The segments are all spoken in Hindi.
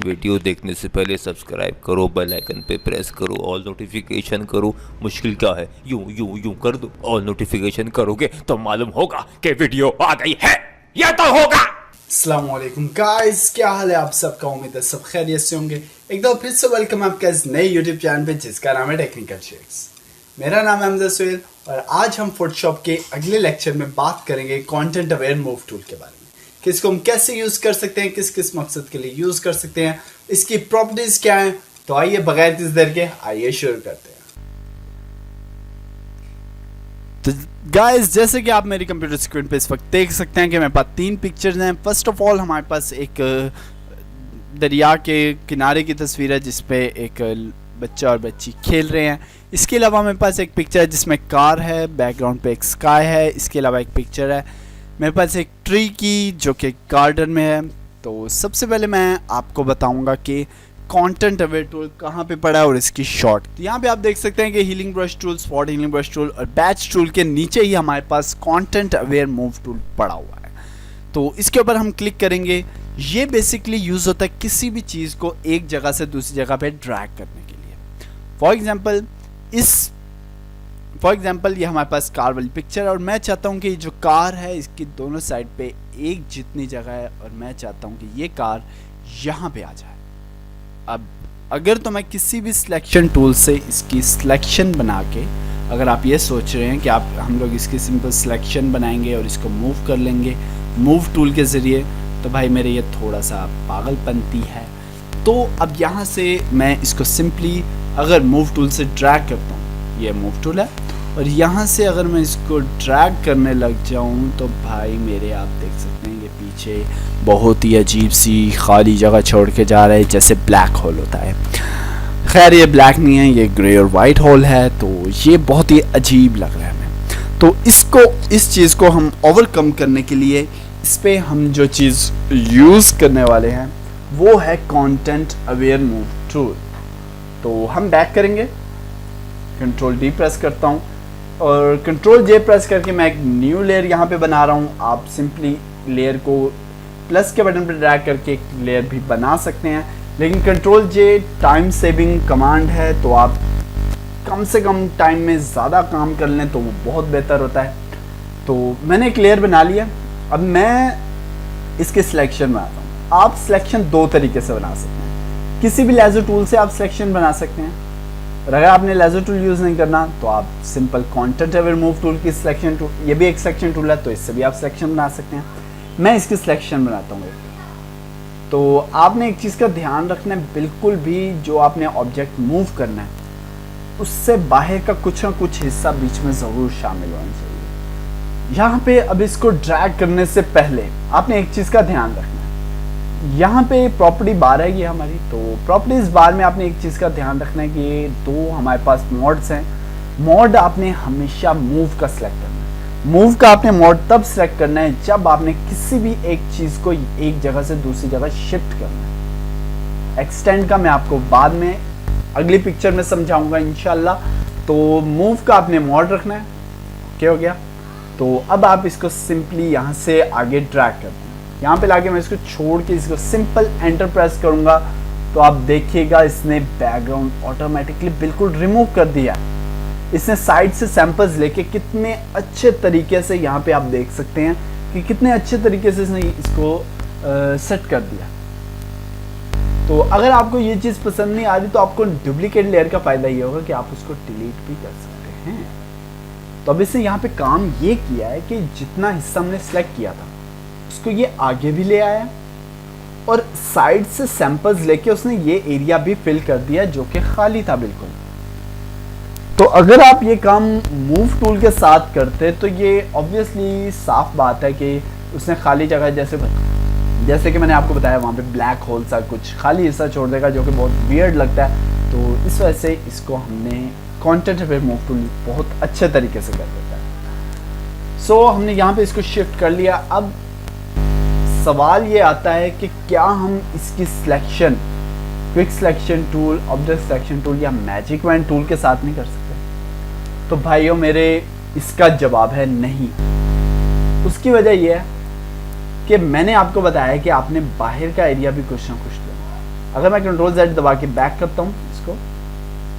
वीडियो देखने से पहले सब्सक्राइब करो, बेल आइकन पे प्रेस करो, ऑल नोटिफिकेशन करो। मुश्किल क्या है, यूं यूं यूं कर दो। ऑल नोटिफिकेशन करोगे तो मालूम होगा कि वीडियो आ गई है, या तो होगा। अस्सलाम वालेकुम गाइस, क्या हाल है आप सबका। उम्मीद है सब खैरियत से होंगे। एक बार फिर से वेलकम आपका इस नए यूट्यूब चैनल पे जिसका नाम है टेक्निकल शेक्स। मेरा नाम है हमजा सुहेल और आज हम फोटोशॉप के अगले लेक्चर में बात करेंगे कंटेंट अवेयर मूव टूल के बारे में कि इसको हम कैसे यूज कर सकते हैं, किस किस मकसद के लिए यूज कर सकते हैं, इसकी प्रॉपर्टीज क्या हैं। तो आइए बगैर किसी देर के आइए शुरू करते हैं। तो गाइस, जैसे कि आप मेरी कंप्यूटर स्क्रीन पे इस वक्त देख सकते हैं कि मेरे पास 3 पिक्चर्स हैं। फर्स्ट ऑफ ऑल हमारे पास एक दरिया के किनारे की तस्वीर है जिसपे एक बच्चा और बच्ची खेल रहे हैं। इसके अलावा मेरे पास एक पिक्चर है जिसमें कार है, बैकग्राउंड पे एक स्काई है। इसके अलावा एक पिक्चर है मेरे पास एक ट्री की जो कि गार्डन में है। तो सबसे पहले मैं आपको बताऊंगा कि कंटेंट अवेयर टूल कहाँ पे पड़ा है और इसकी शॉर्ट। तो यहाँ पे आप देख सकते हैं कि healing brush tool, spot healing brush tool और बैच टूल के नीचे ही हमारे पास कंटेंट अवेयर मूव टूल पड़ा हुआ है। तो इसके ऊपर हम क्लिक करेंगे। ये बेसिकली यूज़ होता है किसी भी चीज़ को एक जगह से दूसरी जगह पे ड्रैग करने के लिए। फॉर एग्जाम्पल ये हमारे पास कार वाली पिक्चर है और मैं चाहता हूँ कि जो कार है इसकी दोनों साइड पे एक जितनी जगह है और मैं चाहता हूँ कि ये कार यहाँ पे आ जाए। अब अगर तो मैं किसी भी सिलेक्शन टूल से इसकी सिलेक्शन बना के, अगर आप ये सोच रहे हैं कि हम लोग इसकी सिंपल सिलेक्शन बनाएंगे और इसको मूव कर लेंगे मूव टूल के ज़रिए, तो भाई मेरे ये थोड़ा सा पागलपंती है। तो अब यहाँ से मैं इसको सिंपली अगर मूव टूल से ड्रैग करता हूँ, ये मूव टूल है, और यहाँ से अगर मैं इसको ड्रैग करने लग जाऊँ तो भाई मेरे आप देख सकते हैं कि पीछे बहुत ही अजीब सी खाली जगह छोड़ के जा रहा है जैसे ब्लैक होल होता है। खैर ये ब्लैक नहीं है, ये ग्रे और वाइट होल है। तो ये बहुत ही अजीब लग रहा है हमें। तो इस चीज़ को हम ओवरकम करने के लिए इस पर हम जो चीज़ यूज़ करने वाले हैं वो है कंटेंट अवेयर मूव टूल। तो हम बैक करेंगे, कंट्रोल डी प्रेस करता हूँ और कंट्रोल जे प्रेस करके मैं एक न्यू लेयर यहाँ पे बना रहा हूँ। आप सिंपली लेयर को प्लस के बटन पर ड्रैग करके एक लेयर भी बना सकते हैं, लेकिन कंट्रोल जे टाइम सेविंग कमांड है, तो आप कम से कम टाइम में ज़्यादा काम कर लें तो वो बहुत बेहतर होता है। तो मैंने एक लेयर बना लिया। अब मैं इसके सिलेक्शन बनाता हूँ। आप सिलेक्शन 2 तरीके से बना सकते हैं। किसी भी लेज़र टूल से आप सिलेक्शन बना सकते हैं, और अगर आपने लेज़र टूल यूज़ नहीं करना तो आप simple content aware move tool की सिलेक्शन टूल, ये भी एक सिलेक्शन टूल है, तो इससे भी आप सिलेक्शन बना सकते हैं। मैं इसकी सिलेक्शन बनाता हूँ। तो आपने एक चीज़ का ध्यान रखना है, बिल्कुल भी जो आपने ऑब्जेक्ट मूव करना है उससे बाहर का कुछ ना कुछ हिस्सा बीच में ज़रूर शामिल होना चाहिए। यहाँ पे अब इसको ड्रैग करने से पहले आपने एक चीज़ का ध्यान रखना है। यहाँ पे प्रॉपर्टी बार है ये हमारी, तो प्रॉपर्टीज बार में आपने एक चीज़ का ध्यान रखना है कि ये 2 हमारे पास मोड्स हैं। मोड आपने हमेशा मूव का सिलेक्ट करना है। मूव का आपने मोड तब सिलेक्ट करना है जब आपने किसी भी एक चीज़ को एक जगह से दूसरी जगह शिफ्ट करना है। एक्सटेंड का मैं आपको बाद में अगली पिक्चर में समझाऊंगा इंशाल्लाह। तो मूव का आपने मोड रखना है। ओके हो गया। तो अब आप इसको सिंपली यहाँ से आगे ड्रैग करते हैं। यहाँ पे लाके मैं इसको छोड़ के इसको सिंपल एंटर प्रेस करूँगा तो आप देखिएगा इसने बैकग्राउंड ऑटोमेटिकली बिल्कुल रिमूव कर दिया। इसने साइड से सैंपल्स लेके कितने अच्छे तरीके से, यहाँ पे आप देख सकते हैं कि कितने अच्छे तरीके से इसने इसको सेट कर दिया। तो अगर आपको ये चीज़ पसंद नहीं आ रही तो आपको डुप्लीकेट लेयर का फ़ायदा ये होगा कि आप उसको डिलीट भी कर सकते हैं। तो अब इसने यहाँ पे काम ये किया है कि जितना हिस्सा हमने सेलेक्ट किया था उसको ये आगे भी ले आया और साइड से सैंपल्स लेके उसने ये एरिया भी फिल कर दिया जो कि खाली था बिल्कुल। तो अगर आप ये काम मूव टूल के साथ करते तो ये ऑब्वियसली साफ बात है कि उसने खाली जगह जैसे कि मैंने आपको बताया वहाँ पे ब्लैक होल सा कुछ खाली हिस्सा छोड़ देगा जो कि बहुत वियर्ड लगता है। तो इस वजह से इसको हमने कंटेंट अवेयर मूव टूल बहुत अच्छे तरीके से कर देता है। सो हमने यहाँ पे इसको शिफ्ट कर लिया। अब सवाल ये आता है कि क्या हम इसकी selection quick selection tool, object selection tool या मैजिक वैन टूल के साथ नहीं कर सकते? तो भाइयों मेरे इसका जवाब है नहीं। उसकी वजह यह है कि मैंने आपको बताया कि आपने बाहर का एरिया भी कुछ ना कुछ लेना। अगर मैं कंट्रोल Z दबा के बैक करता हूँ इसको,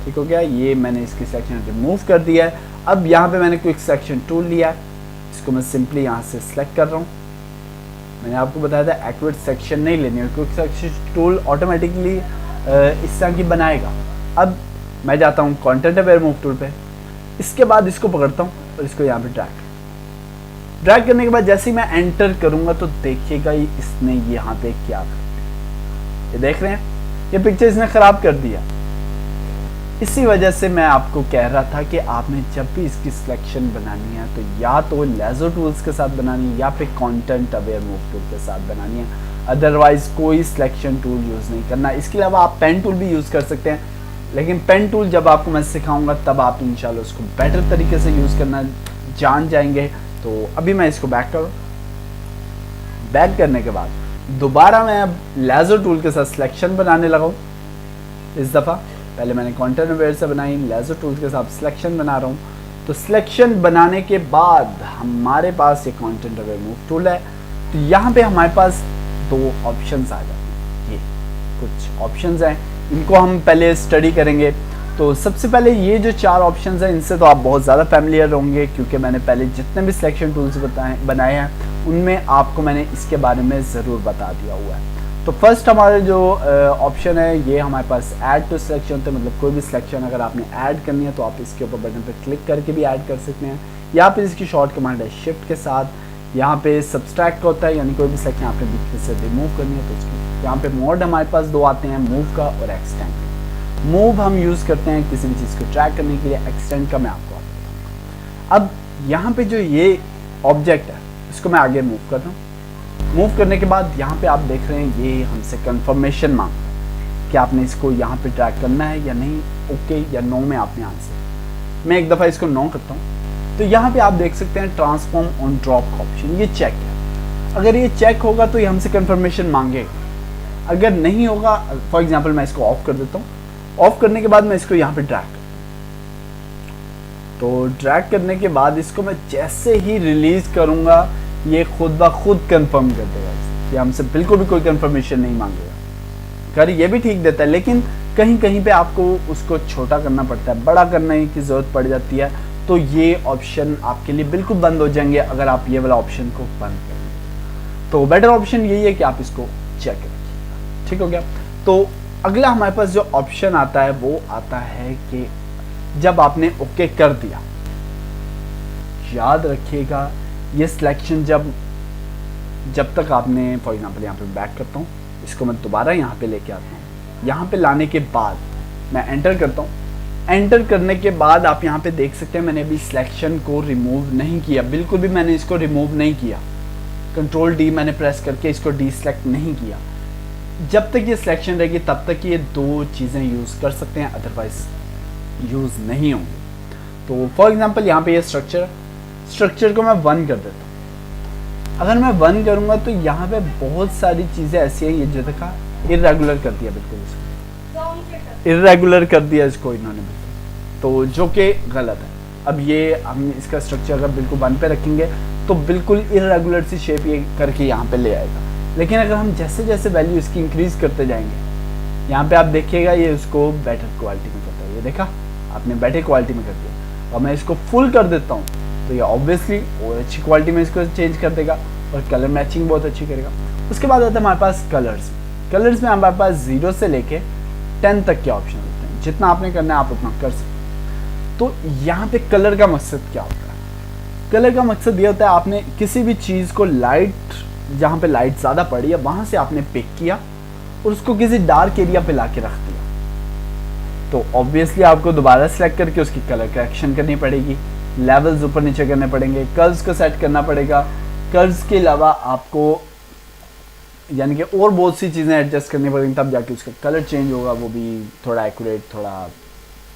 ठीक हो गया, ये मैंने इसकी सिलेक्शन रिमूव कर दिया है। अब यहाँ पे मैंने क्विक सिलेक्शन टूल लिया है, इसको मैं सिंपली यहाँ से सिलेक्ट कर रहा हूँ। मैंने आपको बताया था एक्यूरेट सेक्शन नहीं लेनी है, क्विक सिलेक्शन टूल ऑटोमेटिकली इस तरह की बनाएगा। अब मैं जाता हूँ कंटेंट अवेयर मूव टूल पे, इसके बाद इसको पकड़ता हूँ और इसको यहाँ पे ड्रैग करने के बाद जैसे ही मैं एंटर करूँगा तो देखिएगा इसने यहाँ पे क्या कर दिया। ये देख रहे हैं, ये पिक्चर इसने ख़राब कर दिया। इसी वजह से मैं आपको कह रहा था कि आपने जब भी इसकी सिलेक्शन बनानी है तो या तो लेज़र टूल्स के साथ बनानी है या फिर कंटेंट अवेयर मूव टूल के साथ बनानी है, अदरवाइज कोई सिलेक्शन टूल यूज़ नहीं करना। इसके अलावा आप पेन टूल भी यूज़ कर सकते हैं, लेकिन पेन टूल जब आपको मैं सिखाऊंगा तब आप इंशाल्लाह उसको बेटर तरीके से यूज़ करना जान जाएंगे। तो अभी मैं इसको बैक करूँ, बैक करने के बाद दोबारा मैं अब लेज़र टूल के साथ सिलेक्शन बनाने लगा हूँ। इस दफ़ा पहले मैंने कंटेंट अवेयर से बनाई, लेज़र टूल के साथ सिलेक्शन बना रहा हूँ। तो सिलेक्शन बनाने के बाद हमारे पास ये कंटेंट अवेयर मूव टूल है, तो यहाँ पे हमारे पास दो ऑप्शंस आ जाते हैं। ये कुछ ऑप्शंस हैं, इनको हम पहले स्टडी करेंगे। तो सबसे पहले ये जो चार ऑप्शंस हैं इनसे तो आप बहुत ज़्यादा फैमिलियर होंगे, क्योंकि मैंने पहले जितने भी सिलेक्शन टूल्स बनाए हैं उनमें आपको मैंने इसके बारे में ज़रूर बता दिया हुआ है। तो फर्स्ट हमारा जो ऑप्शन है ये हमारे पास ऐड टू सिलेक्शन होता है, मतलब कोई भी सिलेक्शन अगर आपने ऐड करनी है तो आप इसके ऊपर बटन पर क्लिक करके भी ऐड कर सकते हैं, या फिर इसकी शॉर्ट कमांड है शिफ्ट के साथ। यहाँ पे सब्सट्रैक्ट का होता है, यानी कोई भी सिलेक्शन आपने बीच में से रिमूव करनी है तो उसकी। यहाँ पे मोड हमारे पास दो आते हैं, मूव का और एक्सटेंड। मूव हम यूज़ करते हैं किसी भी चीज़ को ट्रैक करने के लिए, एक्सटेंड का मैं आपको बताता हूँ। अब यहाँ पे जो ये ऑब्जेक्ट है इसको मैं आगे मूव कर रहा हूँ। मूव करने के बाद यहाँ पे आप देख रहे हैं ये हमसे कंफर्मेशन मांगता है कि आपने इसको यहाँ पे ट्रैक करना है या नहीं, ओके या नो में आपने आंसर। मैं एक दफ़ा इसको नो करता हूँ तो यहाँ पे आप देख सकते हैं ट्रांसफॉर्म ऑन ड्रॉप का ऑप्शन, ये चेक है। अगर ये चेक होगा तो ये हमसे कंफर्मेशन मांगेगा, अगर नहीं होगा, फॉर एग्जाम्पल मैं इसको ऑफ कर देता हूँ। ऑफ करने के बाद मैं इसको यहाँ पे ड्रैग तो ड्रैग करने के बाद इसको मैं जैसे ही रिलीज करूँगा ये खुद ब खुद कंफर्म कर देगा, ये हमसे बिल्कुल भी कोई कंफर्मेशन नहीं मांगेगा। कर ये भी ठीक देता है, लेकिन कहीं कहीं पे आपको उसको छोटा करना पड़ता है, बड़ा करने की ज़रूरत पड़ जाती है, तो ये ऑप्शन आपके लिए बिल्कुल बंद हो जाएंगे अगर आप ये वाला ऑप्शन को बंद करेंगे। तो बेटर ऑप्शन यही है कि आप इसको चेक रखिएगा, ठीक हो गया। तो अगला हमारे पास जो ऑप्शन आता है वो आता है कि जब आपने ओके कर दिया, याद रखिएगा ये सिलेक्शन जब तक आपने, फॉर एग्जांपल यहाँ पे बैक करता हूँ, इसको मैं दोबारा यहाँ पे लेके आता हूँ। यहाँ पे लाने के बाद मैं एंटर करता हूँ। एंटर करने के बाद आप यहाँ पे देख सकते हैं मैंने अभी सिलेक्शन को रिमूव नहीं किया, बिल्कुल भी मैंने इसको रिमूव नहीं किया। कंट्रोल डी मैंने प्रेस करके इसको डीसेलेक्ट नहीं किया। जब तक ये सिलेक्शन रहेगी तब तक ये दो चीज़ें यूज़ कर सकते हैं, अदरवाइज यूज़ नहीं होंगी। तो फॉर एग्जांपल यहाँ पे ये स्ट्रक्चर को मैं 1 कर देता हूँ। अगर मैं 1 करूँगा तो यहाँ पे बहुत सारी चीज़ें ऐसी हैं, ये जो देखा इरेगुलर कर दिया, बिल्कुल इसको इरेगुलर कर दिया इसको इन्होंने बिल्कुल, तो जो कि गलत है। अब ये हम इसका स्ट्रक्चर अगर बिल्कुल 1 पे रखेंगे तो बिल्कुल इरेगुलर सी शेप ये करके यहाँ पे ले आएगा। लेकिन अगर हम जैसे जैसे वैल्यू इसकी इंक्रीज़ करते जाएंगे, यहाँ पे आप देखिएगा ये उसको बेटर क्वालिटी में करता है। ये देखा आपने बेटर क्वालिटी में कर दिया, और मैं इसको फुल कर देता हूँ तो ये ऑब्वियसली और अच्छी क्वालिटी में इसको चेंज कर देगा और कलर मैचिंग बहुत अच्छी करेगा। उसके बाद आता है हमारे पास कलर्स में हमारे पास 0 से लेके 10 तक के ऑप्शन होते हैं, जितना आपने करना है आप उतना कर सकते हैं। तो यहाँ पे कलर का मकसद क्या होता है? कलर का मकसद ये होता है आपने किसी भी चीज़ को लाइट, जहाँ पे लाइट ज़्यादा पड़ी है वहाँ से आपने पिक किया और उसको किसी डार्क एरिया पे ला के रख दिया, तो ऑब्वियसली आपको दोबारा सेलेक्ट करके उसकी कलर करेक्शन करनी पड़ेगी, लेवल्स ऊपर नीचे करने पड़ेंगे, कर्व्स को सेट करना पड़ेगा। कर्व्स के अलावा आपको यानी कि और बहुत सी चीज़ें एडजस्ट करनी पड़ेंगी, तब जाके उसका कलर चेंज होगा, वो भी थोड़ा एक्यूरेट, थोड़ा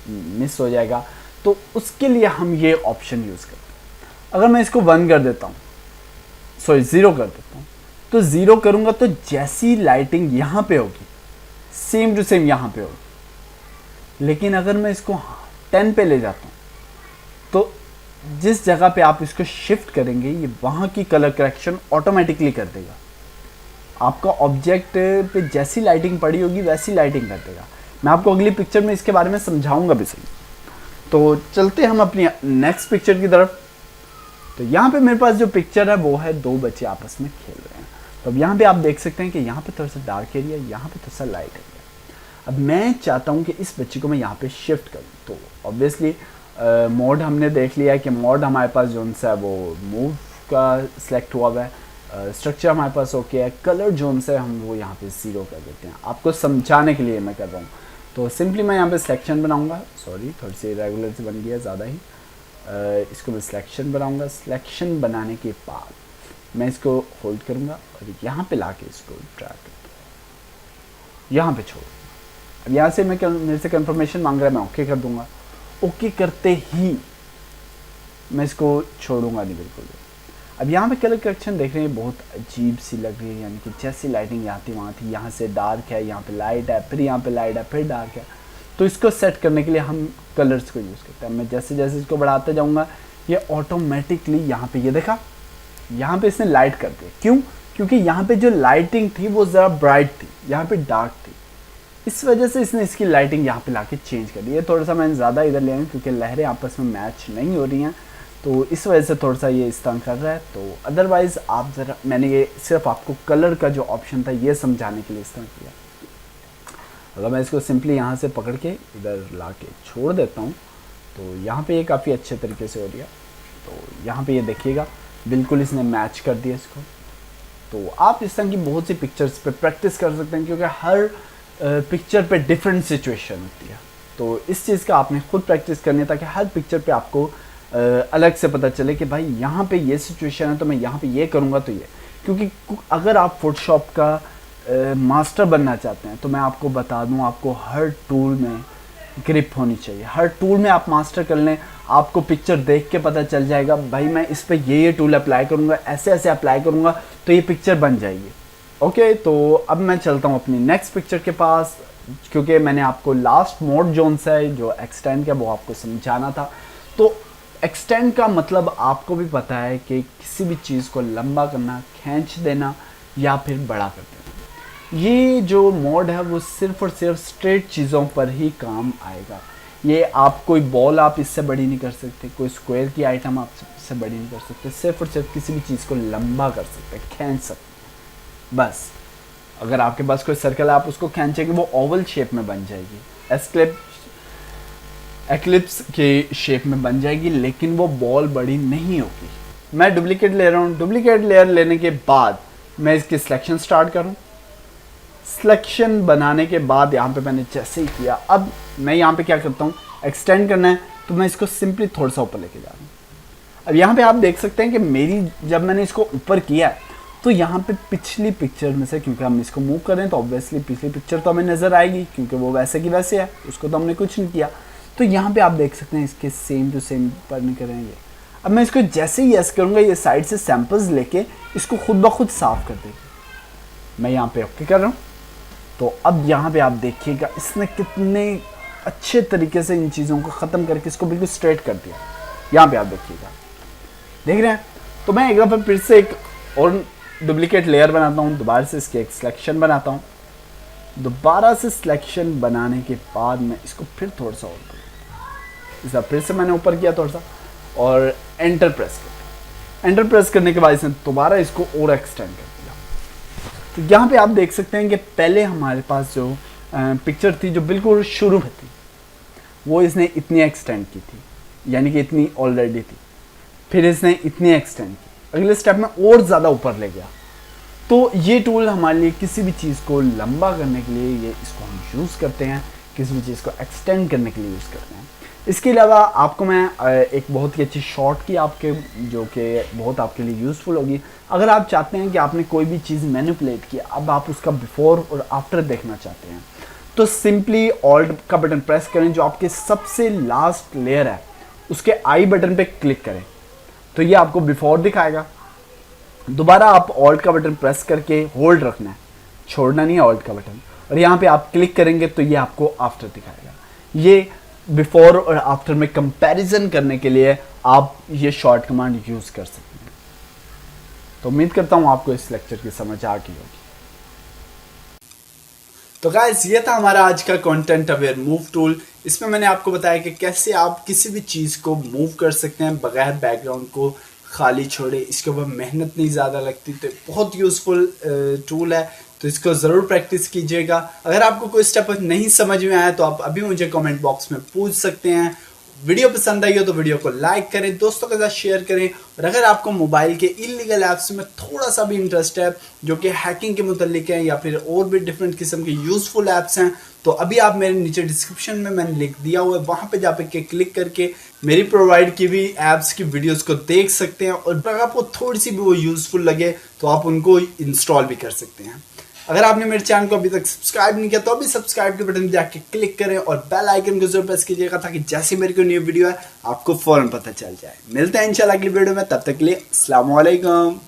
मिस हो जाएगा। तो उसके लिए हम ये ऑप्शन यूज़ करते हैं। अगर मैं इसको 1 कर देता हूँ, सॉरी 0 कर देता हूँ, तो 0 करूँगा तो जैसी लाइटिंग यहाँ पे होगी सेम टू सेम यहाँ पे होगी। लेकिन अगर मैं इसको 10 पे ले जाता हूँ तो जिस जगह पे आप इसको शिफ्ट करेंगे ये वहाँ की कलर करेक्शन ऑटोमेटिकली कर देगा। आपका ऑब्जेक्ट पे जैसी लाइटिंग पड़ी होगी वैसी लाइटिंग कर देगा। मैं आपको अगली पिक्चर में इसके बारे में समझाऊंगा भी सही। तो चलते हम अपनी नेक्स्ट पिक्चर की तरफ। तो यहाँ पे मेरे पास जो पिक्चर है वो है दो बच्चे आपस में खेल रहे हैं। तो अब यहाँ पे आप देख सकते हैं कि यहाँ पे थोड़ा सा डार्क एरिया, यहाँ पे थोड़ा सा लाइट एरिया। अब मैं चाहता हूँ कि इस बच्चे को मैं यहाँ पे शिफ्ट करूँ। तो ऑब्वियसली मोड हमने देख लिया है कि मोड हमारे पास जो सा है वो मूव का सिलेक्ट हुआ हुआ है। स्ट्रक्चर हमारे पास ओके है। कलर जोन से हम वो यहाँ पे 0 कर देते हैं, आपको समझाने के लिए मैं कर रहा हूँ। तो सिंपली मैं यहाँ पे सिलेक्शन बनाऊँगा, सॉरी थोड़ी सी रेगुलर से बन गया ज़्यादा ही। इसको मैं सिलेक्शन बनाऊँगा। सिलेक्शन बनाने के बाद मैं इसको होल्ड करूँगा और यहाँ पे ला के इसको ड्रैग कर दूँगा, यहाँ पे छोड़। अब यहाँ से मेरे से कंफर्मेशन मांग रहा है, मैं ओके कर दूँगा। ओके करते ही मैं इसको छोड़ूंगा नहीं बिल्कुल। अब यहाँ पे कलर करेक्शन देख रहे हैं, बहुत अजीब सी लग रही है, यानी कि जैसी लाइटिंग यहाँ थी वहाँ थी, यहाँ से डार्क है, यहाँ पे लाइट है, फिर यहाँ पे लाइट है, फिर डार्क है। तो इसको सेट करने के लिए हम कलर्स को यूज़ करते हैं। मैं जैसे जैसे इसको बढ़ाते जाऊँगा ये ऑटोमेटिकली यहाँ पे ये देखा, यहाँ पे इसने लाइट कर दिया। क्यों? क्योंकि यहाँ पे जो लाइटिंग थी वो ज़रा ब्राइट थी, यहाँ पे डार्क थी, इस वजह से इसने इसकी लाइटिंग यहाँ पे लाके चेंज कर दी। ये थोड़ा सा मैंने ज़्यादा इधर ले आया क्योंकि लहरें आपस में मैच नहीं हो रही हैं, तो इस वजह से थोड़ा सा ये इस तरह कर रहा है। तो अदरवाइज़ आप ज़रा, मैंने ये सिर्फ आपको कलर का जो ऑप्शन था ये समझाने के लिए इस तरह किया। अगर मैं इसको सिंपली यहाँ से पकड़ के इधर ला के छोड़ देता हूँ तो यहाँ पर ये काफ़ी अच्छे तरीके से हो रहा। तो यहाँ पर ये देखिएगा बिल्कुल इसने मैच कर दिया इसको। तो आप इस तरह की बहुत सी पिक्चर्स पे प्रैक्टिस कर सकते हैं क्योंकि हर पिक्चर पे डिफरेंट सिचुएशन होती है। तो इस चीज़ का आपने खुद प्रैक्टिस करनी है ताकि हर पिक्चर पे आपको अलग से पता चले कि भाई यहाँ पे ये सिचुएशन है तो मैं यहाँ पे ये करूँगा तो ये। क्योंकि अगर आप फोटोशॉप का मास्टर बनना चाहते हैं तो मैं आपको बता दूँ, आपको हर टूल में ग्रिप होनी चाहिए। हर टूल में आप मास्टर कर लें, आपको पिक्चर देख के पता चल जाएगा भाई मैं इस पर ये टूल अप्लाई करूँगा, ऐसे ऐसे अप्लाई करूँगा तो ये पिक्चर बन जाएगी। ओके, तो अब मैं चलता हूँ अपनी नेक्स्ट पिक्चर के पास क्योंकि मैंने आपको लास्ट मोड जोन से है जो एक्सटेंड का वो आपको समझाना था। तो एक्सटेंड का मतलब आपको भी पता है कि किसी भी चीज़ को लंबा करना, खींच देना या फिर बड़ा कर देना। ये जो मोड है वो सिर्फ और सिर्फ स्ट्रेट चीज़ों पर ही काम आएगा। ये आप कोई बॉल आप इससे बड़ी नहीं कर सकते, कोई स्क्वायर की आइटम आप इससे बड़ी नहीं कर सकते, सिर्फ और सिर्फ किसी भी चीज़ को लंबा कर सकते, खींच सकते बस। अगर आपके पास कोई सर्कल है आप उसको खींचेंगे वो ओवल शेप में बन जाएगी, एक्लिप्स के शेप में बन जाएगी, लेकिन वो बॉल बड़ी नहीं होगी। मैं डुप्लीकेट ले रहा हूँ। डुप्लीकेट लेयर लेने के बाद मैं इसकी सिलेक्शन स्टार्ट करूँ। सिलेक्शन बनाने के बाद यहाँ पे मैंने जैसे ही किया, अब मैं यहाँ पे क्या करता हूँ, एक्सटेंड करना है तो मैं इसको सिंपली थोड़ा सा ऊपर लेके जा रहा हूँ। अब यहाँ पे आप देख सकते हैं कि मेरी जब मैंने इसको ऊपर किया तो यहाँ पे पिछली पिक्चर में से, क्योंकि हम इसको मूव करें तो ऑब्वियसली पिछली पिक्चर तो हमें नज़र आएगी क्योंकि वो वैसे की वैसे है, उसको तो हमने कुछ नहीं किया। तो यहाँ पे आप देख सकते हैं इसके सेम टू सेम पर नहीं करेंगे। अब मैं इसको जैसे ही यस करूँगा ये साइड से सैम्पल्स लेके इसको खुद ब खुद साफ कर देगी। मैं यहाँ पे ओके कर रहा हूँ। तो अब यहाँ पे आप देखिएगा इसने कितने अच्छे तरीके से इन चीज़ों को ख़त्म करके इसको बिल्कुल स्ट्रेट कर दिया। यहाँ पे आप देखिएगा, देख रहे हैं। तो मैं एक दफ़ा फिर से एक और डुप्लीकेट लेयर बनाता हूँ, दोबारा से इसकी एक सिलेक्शन बनाता हूँ। दोबारा से सिलेक्शन बनाने के बाद मैं इसको फिर थोड़ा सा और करूँ, फिर से मैंने ऊपर किया थोड़ा सा और एंटर प्रेस कर। एंटर प्रेस करने के बाद इसने दोबारा इसको और एक्सटेंड कर दिया। तो यहाँ पे आप देख सकते हैं कि पहले हमारे पास जो पिक्चर थी जो बिल्कुल शुरू में थी वो इसने इतनी एक्सटेंड की थी, यानी कि इतनी ऑलरेडी थी, फिर इसने इतनी एक्सटेंड की, अगले स्टेप में और ज़्यादा ऊपर ले गया। तो ये टूल हमारे लिए किसी भी चीज़ को लंबा करने के लिए ये इसको हम यूज़ करते हैं, किसी भी चीज़ को एक्सटेंड करने के लिए यूज़ करते हैं। इसके अलावा आपको मैं एक बहुत ही अच्छी शॉर्ट की आपके जो कि बहुत आपके लिए यूज़फुल होगी। अगर आप चाहते हैं कि आपने कोई भी चीज़ मैनिपुलेट की, अब आप उसका बिफोर और आफ्टर देखना चाहते हैं, तो सिंपली ऑल्ट का बटन प्रेस करें, जो आपके सबसे लास्ट लेयर है उसके आई बटन पे क्लिक करें तो ये आपको बिफोर दिखाएगा। दोबारा आप ऑल्ट का बटन प्रेस करके होल्ड रखना है, छोड़ना नहीं है ऑल्ट का बटन, और यहाँ पे आप क्लिक करेंगे तो ये आपको आफ्टर दिखाएगा। ये बिफोर और आफ्टर में कंपैरिजन करने के लिए आप ये शॉर्ट कमांड यूज़ कर सकते हैं। तो उम्मीद करता हूँ आपको इस लेक्चर की समझ आ गई होगी। तो गाइस ये था हमारा आज का कंटेंट अवेयर मूव टूल। इसमें मैंने आपको बताया कि कैसे आप किसी भी चीज़ को मूव कर सकते हैं बगैर बैकग्राउंड को खाली छोड़े। इसके ऊपर मेहनत नहीं ज़्यादा लगती, तो बहुत यूज़फुल टूल है, तो इसको ज़रूर प्रैक्टिस कीजिएगा। अगर आपको कोई स्टेप नहीं समझ में आया तो आप अभी मुझे कमेंट बॉक्स में पूछ सकते हैं। वीडियो पसंद आई हो तो वीडियो को लाइक करें, दोस्तों के साथ शेयर करें। और अगर आपको मोबाइल के इलीगल ऐप्स में थोड़ा सा भी इंटरेस्ट है जो कि हैकिंग के मुतालिक हैं या फिर और भी डिफरेंट किस्म के यूजफुल ऐप्स हैं, तो अभी आप मेरे नीचे डिस्क्रिप्शन में मैंने लिंक दिया हुआ है, वहां पे जाके के क्लिक करके मेरी प्रोवाइड की हुई ऐप्स की वीडियोस को देख सकते हैं। और अगर आपको थोड़ी सी भी वो यूजफुल लगे तो आप उनको इंस्टॉल भी कर सकते हैं। अगर आपने मेरे चैनल को अभी तक सब्सक्राइब नहीं किया तो अभी सब्सक्राइब के बटन पे जाके क्लिक करें और बेल आइकन को जरूर प्रेस कीजिएगा ताकि जैसे मेरी कोई न्यू वीडियो है आपको फौरन पता चल जाए। मिलते हैं इंशाल्लाह अगली वीडियो में, तब तक के लिए अस्सलाम वालेकुम।